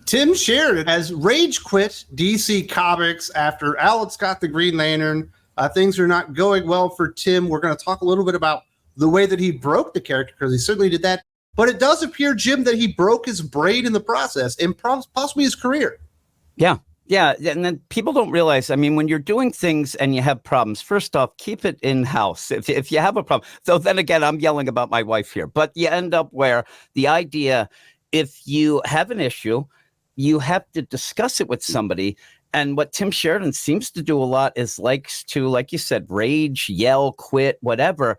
Tim Sheridan has rage quit DC Comics after Alan Scott the Green Lantern. Things are not going well for Tim. We're going to talk a little bit about the way that he broke the character, because he certainly did that. But it does appear, Jim, that he broke his brain in the process and possibly his career. Yeah. And then people don't realize, I mean, when you're doing things and you have problems, first off, keep it in-house. If you have a problem. So then again, I'm yelling about my wife here. But you end up where the idea, if you have an issue, you have to discuss it with somebody. And what Tim Sheridan seems to do a lot is likes to, like you said, rage, yell, quit, whatever.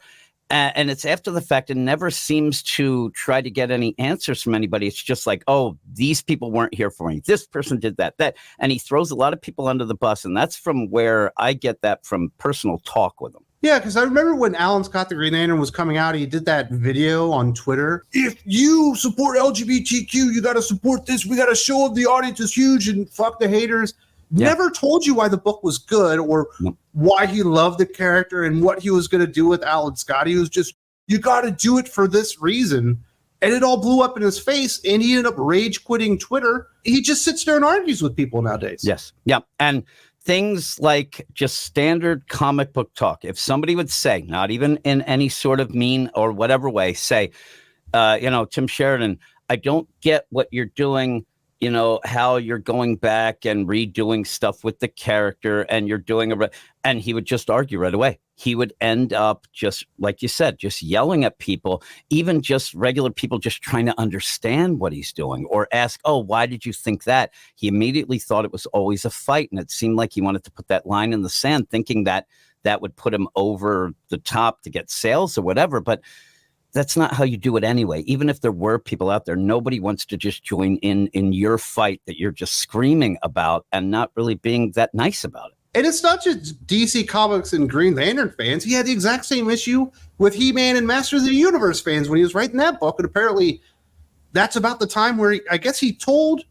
And it's after the fact, and never seems to try to get any answers from anybody. It's just like, oh, these people weren't here for me. This person did that. And he throws a lot of people under the bus. And that's from where I get that, from personal talk with him. Yeah, because I remember when Alan Scott the Green Lantern was coming out, he did that video on Twitter. If you support LGBTQ, you got to support this. We got to show the audience is huge and fuck the haters. Yeah. Never told you why the book was good or why he loved the character and what he was going to do with Alan Scott. He was just, you got to do it for this reason. And it all blew up in his face, and he ended up rage quitting Twitter. He just sits there and argues with people nowadays. Yes. Yeah. And things like just standard comic book talk. If somebody would say, not even in any sort of mean or whatever way, say, Tim Sheridan, I don't get what you're doing, how you're going back and redoing stuff with the character, and you're doing and he would just argue right away. He would end up just, like you said, just yelling at people, even just regular people just trying to understand what he's doing, or ask, oh, why did you think that? He immediately thought it was always a fight. And it seemed like he wanted to put that line in the sand, thinking that that would put him over the top to get sales or whatever. But that's not how you do it anyway. Even if there were people out there, nobody wants to just join in your fight that you're just screaming about and not really being that nice about it. And it's not just DC Comics and Green Lantern fans. He had the exact same issue with He-Man and Masters of the Universe fans when he was writing that book. And apparently that's about the time where I guess he told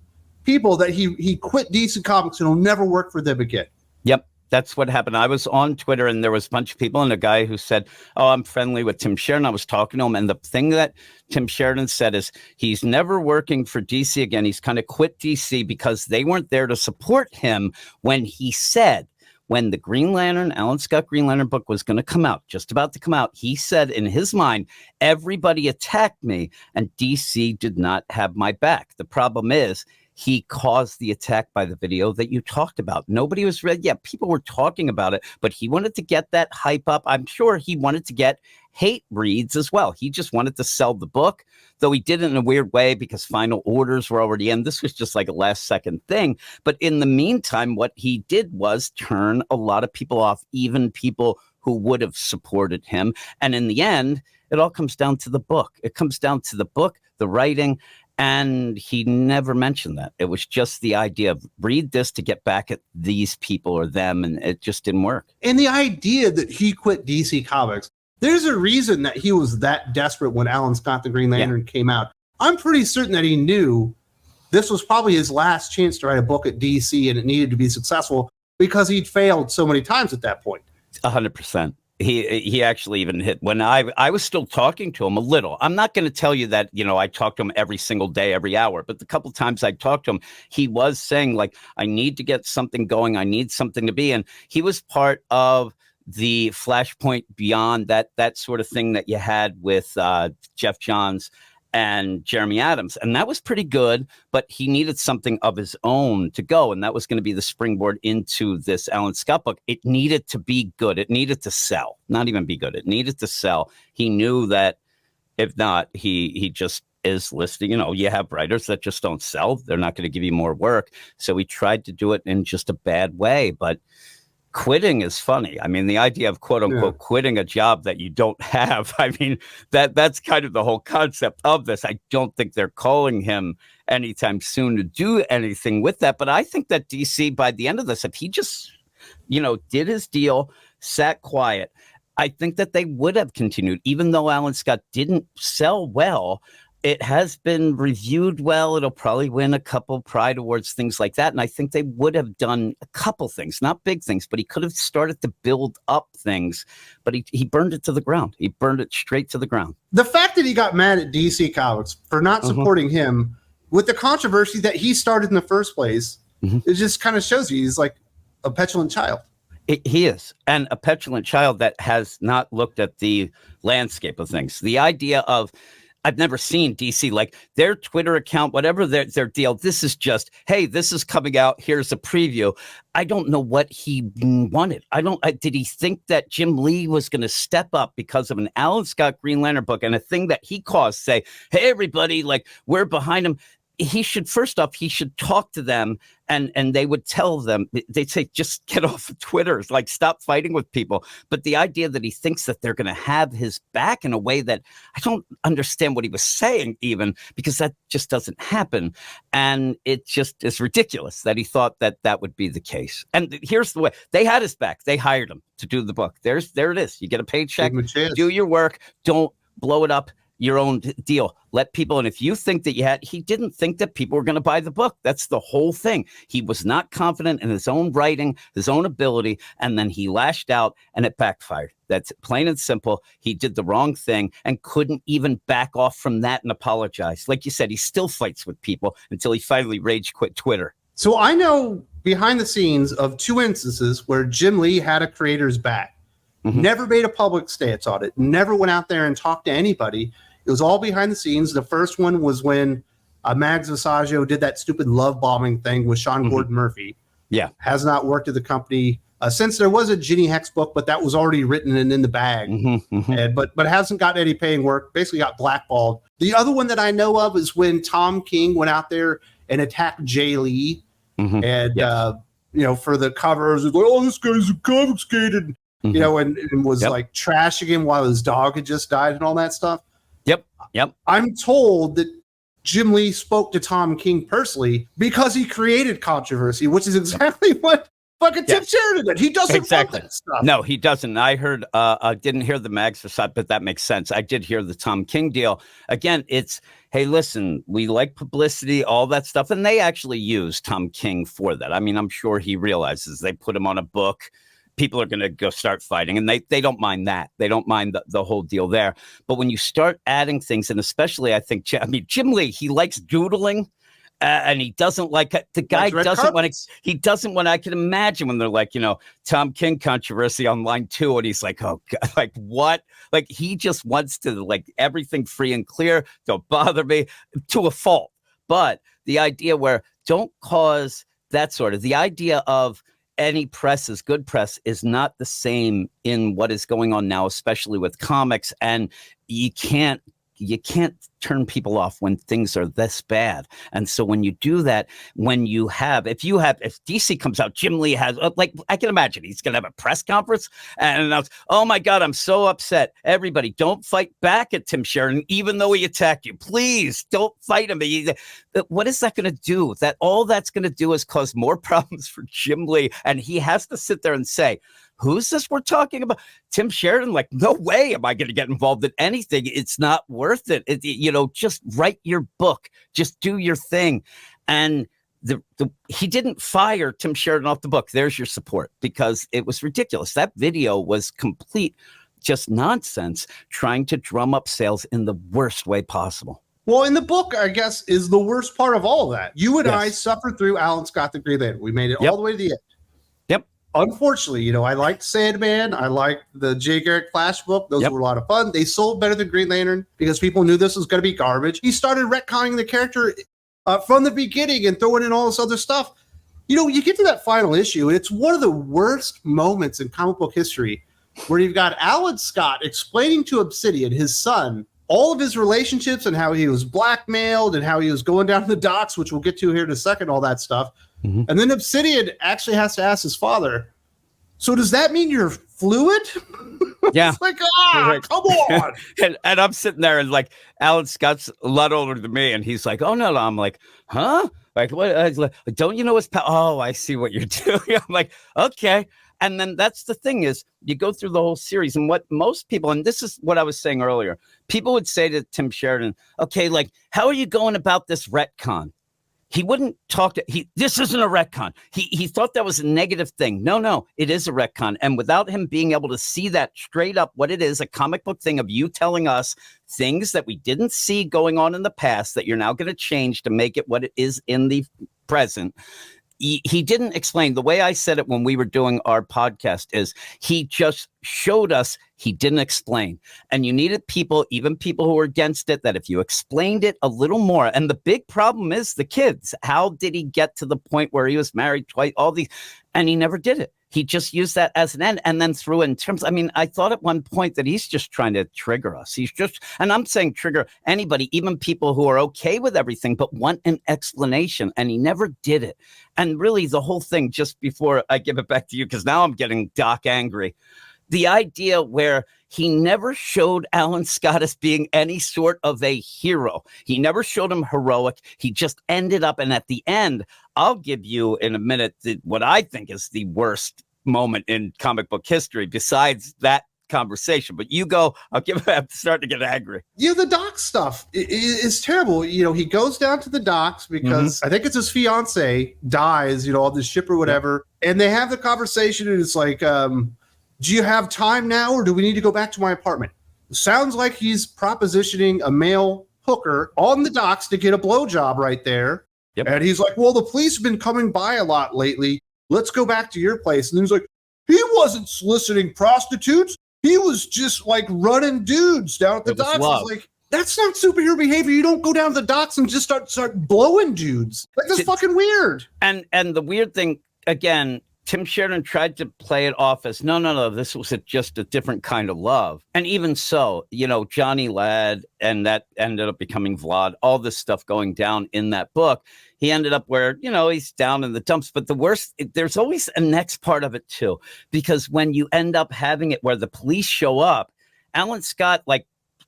people that he quit DC Comics and will never work for them again. Yep. That's what happened. I was on Twitter, and there was a bunch of people, and a guy who said, oh, I'm friendly with Tim Sheridan. I was talking to him. And the thing that Tim Sheridan said is he's never working for DC again. He's kind of quit DC because they weren't there to support him when he said, when the Green Lantern, Alan Scott Green Lantern book was going to come out, just about to come out, he said in his mind, everybody attacked me and DC did not have my back. The problem is, he caused the attack by the video that you talked about. Nobody was ready. Yeah, people were talking about it, but he wanted to get that hype up. I'm sure he wanted to get hate reads as well. He just wanted to sell the book, though he did it in a weird way because final orders were already in. This was just like a last second thing. But in the meantime, what he did was turn a lot of people off, even people who would have supported him. And in the end, it all comes down to the book. It comes down to the book, the writing. And he never mentioned that. It was just the idea of read this to get back at these people or them, and it just didn't work. And the idea that he quit DC Comics, there's a reason that he was that desperate when Alan Scott the Green Lantern came out. I'm pretty certain that he knew this was probably his last chance to write a book at DC, and it needed to be successful because he'd failed so many times at that point. 100%. He actually even hit when I was still talking to him a little. I'm not going to tell you that, I talked to him every single day, every hour, but the couple times I talked to him, he was saying like, I need to get something going. I need something to be. And he was part of the Flashpoint Beyond, that sort of thing that you had with Jeff Johns and Jeremy Adams. And that was pretty good, but he needed something of his own to go. And that was going to be the springboard into this Alan Scott book. It needed to be good. It needed to sell, not even be good. It needed to sell. He knew that if not, he just is listing, you have writers that just don't sell. They're not going to give you more work. So he tried to do it in just a bad way, but quitting is funny. I mean, the idea of quote unquote quitting a job that you don't have. I mean, that's kind of the whole concept of this. I don't think they're calling him anytime soon to do anything with that. But I think that DC, by the end of this, if he just, did his deal, sat quiet, I think that they would have continued, even though Alan Scott didn't sell well. It has been reviewed well. It'll probably win a couple Pride Awards, things like that. And I think they would have done a couple things, not big things, but he could have started to build up things. But he burned it to the ground. He burned it straight to the ground. The fact that he got mad at DC Comics for not supporting him with the controversy that he started in the first place. It just kind of shows you he's like a petulant child. He is, and a petulant child that has not looked at the landscape of things. The idea of, I've never seen DC, like their Twitter account, whatever their deal. This is just, hey, this is coming out. Here's a preview. I don't know what he wanted. Did he think that Jim Lee was going to step up because of an Alan Scott Green Lantern book and a thing that he caused, say, hey, everybody, like we're behind him? He should, first off, he should talk to them and they would tell them, they'd say, just get off of Twitter, like stop fighting with people. But the idea that he thinks that they're going to have his back in a way that I don't understand what he was saying even, because that just doesn't happen. And it just is ridiculous that he thought that that would be the case. And here's the way, they had his back. They hired him to do the book. There it is. You get a paycheck, do your work, don't blow it up. Your own deal. Let people, and if you think that he didn't think that people were going to buy the book. That's the whole thing. He was not confident in his own writing, his own ability, and then he lashed out and it backfired. That's plain and simple. He did the wrong thing and couldn't even back off from that and apologize. Like you said, he still fights with people until he finally rage quit Twitter. So I know behind the scenes of 2 instances where Jim Lee had a creator's back. Never made a public stance on it. Never went out there and talked to anybody. It was all behind the scenes. The first one was when Mags Visaggio did that stupid love bombing thing with Sean Gordon Murphy. Yeah. Has not worked at the company since there was a Ginny Hex book, but that was already written and in the bag. But hasn't gotten any paying work, basically got blackballed. The other one that I know of is when Tom King went out there and attacked Jay Lee. And, for the covers, it was like, oh, this guy's confiscated, and was like trashing him while his dog had just died and all that stuff. Yep. I'm told that Jim Lee spoke to Tom King personally because he created controversy, which is exactly what fucking Tim Sheridan did. He doesn't want that stuff. No, he doesn't. I heard, I didn't hear the Mags Facade, but that makes sense. I did hear the Tom King deal. Again, it's, hey, listen, we like publicity, all that stuff. And they actually use Tom King for that. I mean, I'm sure he realizes they put him on a book. People are going to go start fighting, and they don't mind that. They don't mind the whole deal there. But when you start adding things, and especially I think, Jim Lee, he likes doodling, and he doesn't like the guy doesn't want to. He doesn't want. I can imagine when they're like, Tom King controversy on line 2, and he's like, oh God, like what? Like he just wants to like everything free and clear. Don't bother me to a fault. But the idea where don't cause that sort of the idea of any press is good press is not the same in what is going on now, especially with comics. And you can't turn people off when things are this bad. And so when you do that, if DC comes out, Jim Lee has, like, I can imagine he's going to have a press conference and announce, oh my God, I'm so upset. Everybody don't fight back at Tim Sheridan, even though he attacked you. Please don't fight him. What is that going to do? All that's going to do is cause more problems for Jim Lee. And he has to sit there and say, who's this we're talking about? Tim Sheridan? Like, no way am I going to get involved in anything. It's not worth it. Just write your book. Just do your thing. And he didn't fire Tim Sheridan off the book. There's your support, because it was ridiculous. That video was complete just nonsense, trying to drum up sales in the worst way possible. Well, in the book, I guess, is the worst part of all of that. You and I suffered through Alan Scott the Green Lantern. We made it all the way to the end. Unfortunately, I liked Sandman. I liked the Jay Garrick Flash book. Those were a lot of fun. They sold better than Green Lantern because people knew this was going to be garbage. He started retconning the character from the beginning and throwing in all this other stuff. You get to that final issue, and it's one of the worst moments in comic book history where you've got Alan Scott explaining to Obsidian, his son, all of his relationships and how he was blackmailed and how he was going down the docks, which we'll get to here in a second, all that stuff. And then Obsidian actually has to ask his father, so does that mean you're fluid? Yeah. It's like, come on. and I'm sitting there and like, Alan Scott's a lot older than me. And he's like, oh, no. I'm like, huh? Like, what? Like, don't you know what's, oh, I see what you're doing. I'm like, okay. And then that's the thing is you go through the whole series, and what most people, and this is what I was saying earlier, people would say to Tim Sheridan, okay, like, how are you going about this retcon? He wouldn't talk to this isn't a retcon. He thought that was a negative thing. No, it is a retcon. And without him being able to see that straight up what it is, a comic book thing of you telling us things that we didn't see going on in the past that you're now going to change to make it what it is in the present. He didn't explain. The way I said it when we were doing our podcast is he just showed us, he didn't explain. And you needed people, even people who were against it, that if you explained it a little more, and the big problem is the kids. How did he get to the point where he was married twice, all these, and he never did it. He just used that as an end and then threw in terms. I mean, I thought at one point that he's just trying to trigger us. He's just, and I'm saying trigger anybody, even people who are okay with everything, but want an explanation. And he never did it. And really the whole thing, just before I give it back to you, because now I'm getting Doc angry. The idea where he never showed Alan Scott as being any sort of a hero. He never showed him heroic. He just ended up, and at the end, I'll give you in a minute what I think is the worst moment in comic book history besides that conversation. But you go, I'm starting to get angry. Yeah, the doc stuff is terrible. You know, he goes down to the docks because I think it's his fiance dies, you know, on the ship or whatever. Yeah. And they have the conversation and it's like, do you have time now or do we need to go back to my apartment? Sounds like he's propositioning a male hooker on the docks to get a blowjob right there. Yep. And he's like, well, the police have been coming by a lot lately. Let's go back to your place. And he's like, he wasn't soliciting prostitutes. He was just like running dudes down at the docks. It's like, that's not superhero behavior. You don't go down to the docks and just start blowing dudes. Like, that's fucking weird. And the weird thing, again, Tim Sheridan tried to play it off as, no, this was just a different kind of love. And even so, you know, Johnny Ladd, and that ended up becoming Vlad, all this stuff going down in that book. He ended up where, you know, he's down in the dumps. But the worst, there's always a next part of it, too, because when you end up having it where the police show up, Alan Scott, like,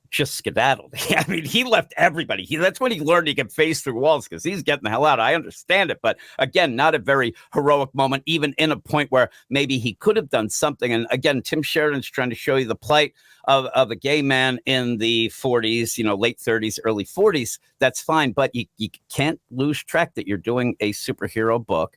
just skedaddled. I mean, he left everybody. That's when he learned he could phase through walls because he's getting the hell out. I understand it. But again, not a very heroic moment, even in a point where maybe he could have done something. And again, Tim Sheridan's trying to show you the plight of a gay man in the 40s, you know, late 30s, early 40s. That's fine. But you can't lose track that you're doing a superhero book.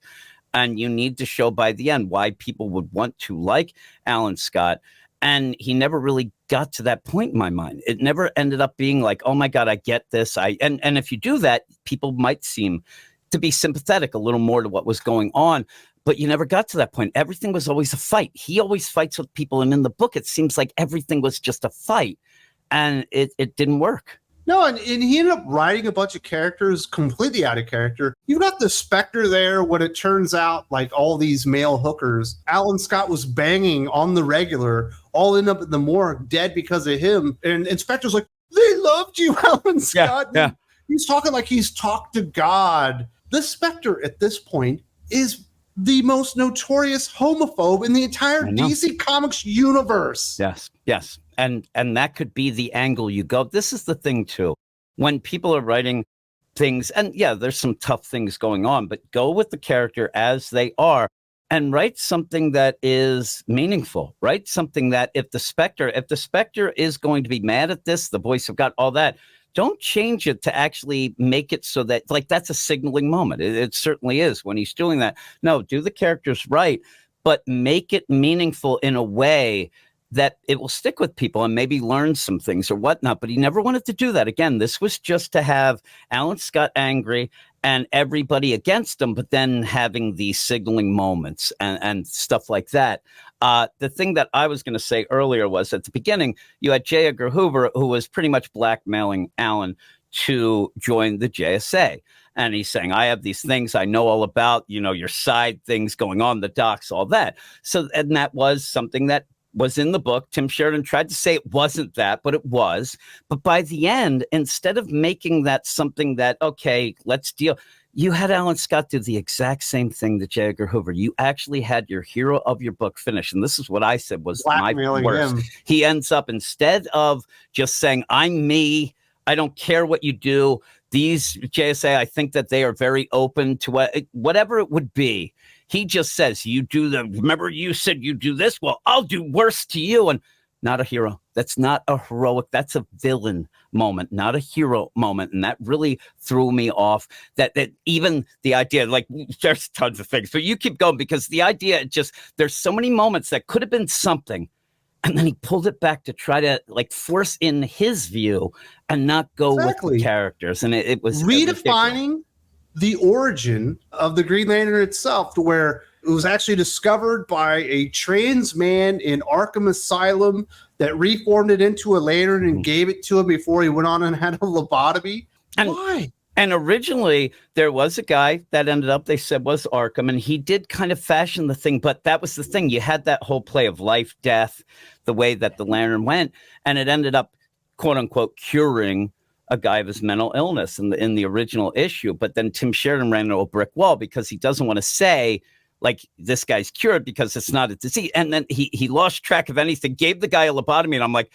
And you need to show by the end why people would want to like Alan Scott. And he never really got to that point in my mind. It never ended up being like, oh my God, I get this. And if you do that, people might seem to be sympathetic a little more to what was going on. But you never got to that point. Everything was always a fight. He always fights with people. And in the book, it seems like everything was just a fight. And it didn't work. No, and he ended up writing a bunch of characters completely out of character. You've got the Spectre there when it turns out like all these male hookers Alan Scott was banging on the regular all end up in the morgue dead because of him. And Spectre's like, they loved you, Alan Scott. Yeah. He's talking like he's talked to God. The Spectre at this point is the most notorious homophobe in the entire DC Comics universe. Yes. And that could be the angle you go. This is the thing, too. When people are writing things, and yeah, there's some tough things going on, but go with the character as they are and write something that is meaningful. Write something that if the Spectre is going to be mad at this, the voice of God, all that, don't change it to actually make it so that, like, that's a signaling moment. It certainly is when he's doing that. No, do the characters right, but make it meaningful in a way that it will stick with people and maybe learn some things or whatnot. But he never wanted to do that. Again, this was just to have Alan Scott angry and everybody against him, but then having these signaling moments and stuff like that. The thing that I was going to say earlier was at the beginning, you had J. Edgar Hoover, who was pretty much blackmailing Alan to join the JSA. And he's saying, I have these things I know all about, you know, your side things going on, the docs, all that. So, and that was something that was in the book. Tim Sheridan tried to say it wasn't that, but it was. But by the end, instead of making that something that, okay, let's deal, you had Alan Scott do the exact same thing to J. Edgar Hoover. You actually had your hero of your book finish. And this is what I said was my worst. He ends up, instead of just saying, I'm me, I don't care what you do. These JSA, I think that they are very open to whatever it would be. He just says, remember you said you do this? Well, I'll do worse to you. And not a hero. That's not a heroic. That's a villain moment, not a hero moment. And that really threw me off. That even the idea, like, there's tons of things. So you keep going, because the idea, there's so many moments that could have been something. And then he pulled it back to try to like force in his view and not go with the characters. And it was redefining the origin of the Green Lantern itself, to where it was actually discovered by a trans man in Arkham Asylum that reformed it into a lantern and gave it to him before he went on and had a lobotomy. Why? And originally there was a guy that ended up, they said, was Arkham, and he did kind of fashion the thing. But that was the thing. You had that whole play of life, death, the way that the lantern went, and it ended up, quote unquote, curing a guy of his mental illness in the original issue. But then Tim Sheridan ran into a brick wall because he doesn't want to say, like, this guy's cured because it's not a disease. And then he lost track of anything, gave the guy a lobotomy. And I'm like,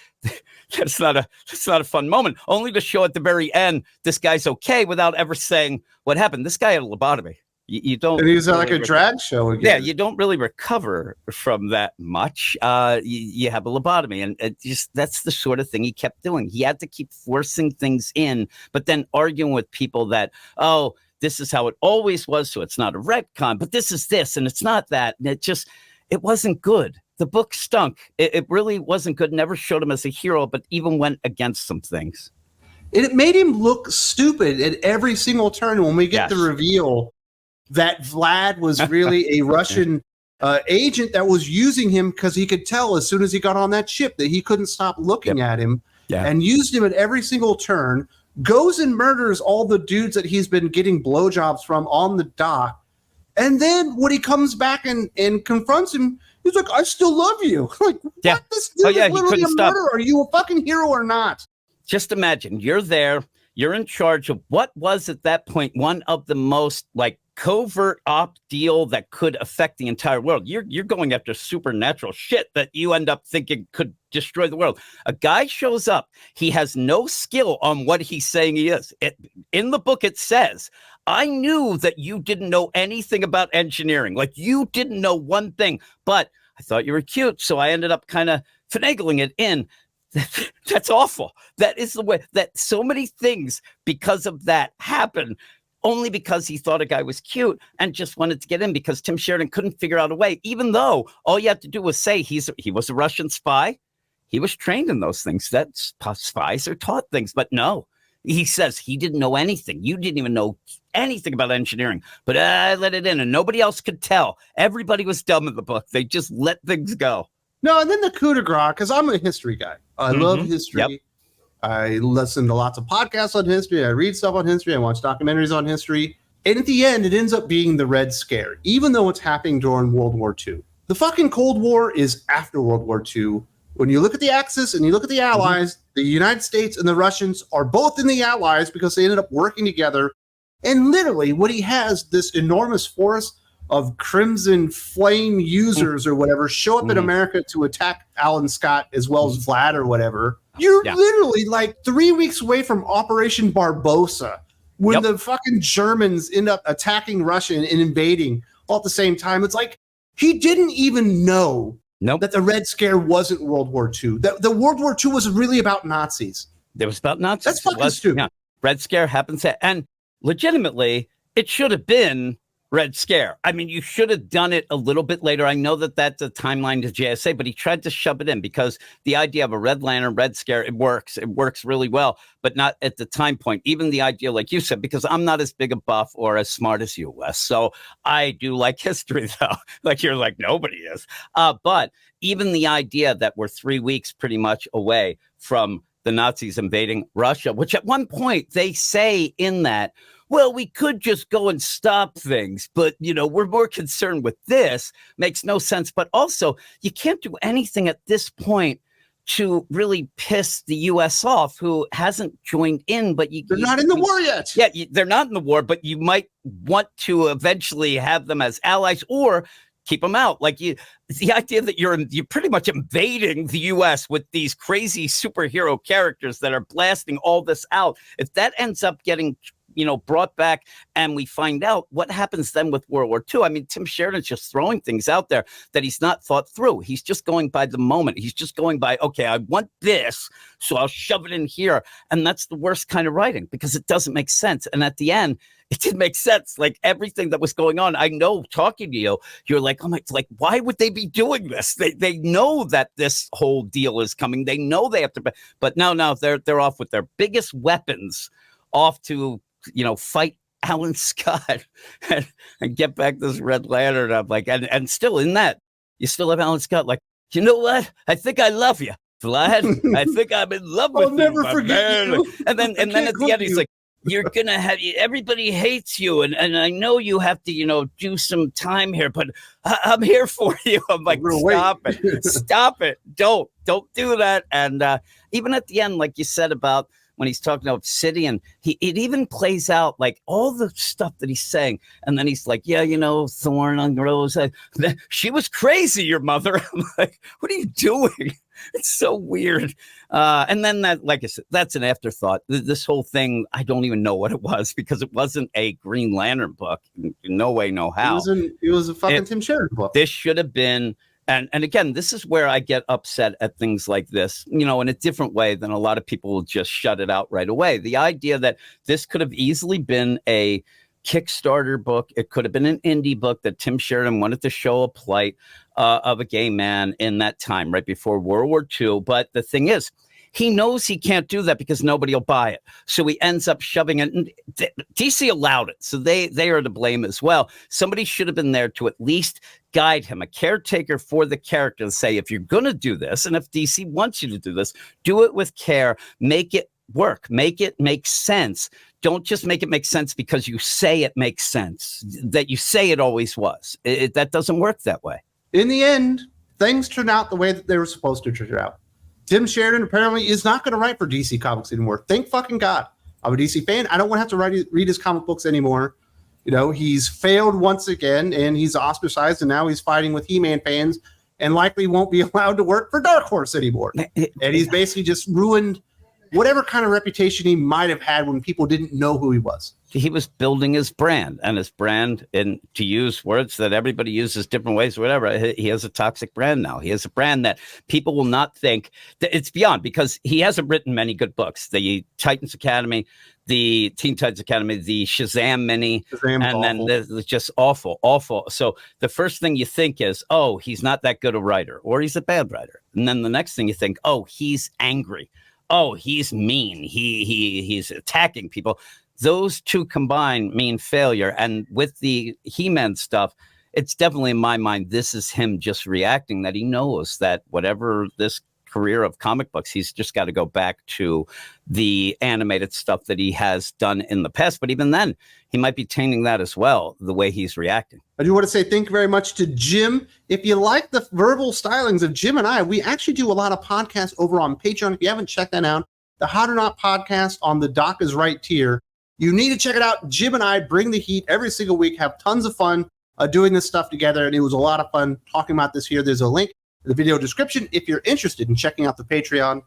that's not a fun moment, only to show at the very end, this guy's okay without ever saying what happened. This guy had a lobotomy. You don't. And he was really like a drag show again. Yeah, you don't really recover from that much. You have a lobotomy, and that's the sort of thing he kept doing. He had to keep forcing things in, but then arguing with people that, oh, this is how it always was, so it's not a retcon, but this is this, and it's not that. And it wasn't good. The book stunk. It really wasn't good. Never showed him as a hero, but even went against some things. It made him look stupid at every single turn. When we get the reveal that Vlad was really a Russian agent that was using him, because he could tell as soon as he got on that ship that he couldn't stop looking at him, and used him at every single turn, goes and murders all the dudes that he's been getting blowjobs from on the dock. And then when he comes back and confronts him, he's like, I still love you. Like, what? This dude is literally a murderer. Are you a fucking hero or not? Just imagine, you're there, you're in charge of what was at that point one of the most like covert op deal that could affect the entire world. You're going after supernatural shit that you end up thinking could destroy the world. A guy shows up, he has no skill on what he's saying he is. In the book it says, I knew that you didn't know anything about engineering. Like, you didn't know one thing, but I thought you were cute, so I ended up kind of finagling it in. That's awful. That is the way that so many things because of that happen, only because he thought a guy was cute and just wanted to get in, because Tim Sheridan couldn't figure out a way, even though all you have to do was say he was a Russian spy. He was trained in those things. That spies are taught things, but no, he says he didn't know anything. You didn't even know anything about engineering, but I let it in and nobody else could tell. Everybody was dumb in the book. They just let things go. No, and then the coup de grace, because I'm a history guy. I love history. Yep. I listen to lots of podcasts on history. I read stuff on history. I watch documentaries on history. And at the end, it ends up being the Red Scare, even though it's happening during World War II. The fucking Cold War is after World War II. When you look at the Axis and you look at the Allies, the United States and the Russians are both in the Allies because they ended up working together. And literally, when he has this enormous force of Crimson Flame users or whatever show up in America to attack Alan Scott as well as Vlad or whatever, you're literally like 3 weeks away from Operation Barbarossa, when the fucking Germans end up attacking Russia and invading all at the same time. It's like he didn't even know that the Red Scare wasn't World War II. That the World War II was really about Nazis. It was about Nazis. That's fucking stupid. Yeah. Red Scare happens, and legitimately, it should have been Red Scare. I mean, you should have done it a little bit later. I know that that's a timeline to JSA, but he tried to shove it in because the idea of a Red Lantern, Red Scare, it works. It works really well, but not at the time point. Even the idea, like you said, because I'm not as big a buff or as smart as you, Wes. So I do like history, though. Like you're like, nobody is. But even the idea that we're 3 weeks pretty much away from the Nazis invading Russia, which at one point they say in that, well, we could just go and stop things, but, you know, we're more concerned with this. Makes no sense. But also, you can't do anything at this point to really piss the U.S. off, who hasn't joined in, but they're not in the war yet. Yeah, they're not in the war, but you might want to eventually have them as allies or keep them out. Like the idea that you're pretty much invading the U.S. with these crazy superhero characters that are blasting all this out. If that ends up getting brought back, and we find out what happens then with World War II. I mean, Tim Sheridan's just throwing things out there that he's not thought through. He's just going by the moment. He's just going by, okay, I want this, so I'll shove it in here. And that's the worst kind of writing because it doesn't make sense. And at the end, it didn't make sense. Like everything that was going on, I know talking to you, you're like, oh my, like, why would they be doing this? They know that this whole deal is coming. They know they have to, but no, they're off with their biggest weapons, off to, fight Alan Scott and get back this Red Lantern. I'm like, and still in that, you still have Alan Scott like, you know what? I think I love you, Vlad. I think I'm in love with you. I'll never forget you. And then at the end, he's like, you're gonna have everybody hates you, and I know you have to do some time here, but I'm here for you. I'm like, stop it, don't do that. And even at the end, like you said about when he's talking to Obsidian, it even plays out like all the stuff that he's saying, and then he's like, yeah, thorn on rose, she was crazy, your mother. I'm like, what are you doing? It's so weird. And then that, like I said, that's an afterthought. This whole thing, I don't even know what it was because it wasn't a Green Lantern book. No way, no how. It was a fucking Tim Sheridan book. This should have been, and again, this is where I get upset at things like this, in a different way than a lot of people will just shut it out right away. The idea that this could have easily been a Kickstarter book. It could have been an indie book that Tim Sheridan wanted to show a plight of a gay man in that time, right before World War II. But the thing is, he knows he can't do that because nobody will buy it. So he ends up shoving it. And DC allowed it. So they are to blame as well. Somebody should have been there to at least guide him, a caretaker for the character, to say, if you're going to do this, and if DC wants you to do this, do it with care, make it work, make it make sense. Don't just make it make sense because you say it makes sense, that you say it always was. That doesn't work that way. In the end, things turned out the way that they were supposed to turn out. Tim Sheridan apparently is not going to write for DC Comics anymore. Thank fucking God. I'm a DC fan. I don't want to have to read his comic books anymore. He's failed once again, and he's ostracized, and now he's fighting with He-Man fans and likely won't be allowed to work for Dark Horse anymore. And he's basically just ruined whatever kind of reputation he might have had when people didn't know who he was. He was building his brand, and and to use words that everybody uses different ways, or whatever, he has a toxic brand now. He has a brand that people will not think that it's beyond, because he hasn't written many good books. The Titans Academy, the Teen Titans Academy, the Shazam mini, and then it's just awful. So the first thing you think is, oh, he's not that good a writer, or he's a bad writer. And then the next thing you think, oh, he's angry. Oh, he's mean. He's attacking people. Those two combined mean failure. And with the He-Man stuff, it's definitely in my mind, this is him just reacting, that he knows that whatever this career of comic books, he's just got to go back to the animated stuff that he has done in the past. But even then, he might be tainting that as well, the way he's reacting. I do want to say thank you very much to Jim. If you like the verbal stylings of Jim and I, we actually do a lot of podcasts over on Patreon. If you haven't checked that out, the Hot or Not podcast on the Doc is Right tier. You need to check it out. Jim and I bring the heat every single week, have tons of fun doing this stuff together, and it was a lot of fun talking about this here. There's a link in the video description if you're interested in checking out the Patreon.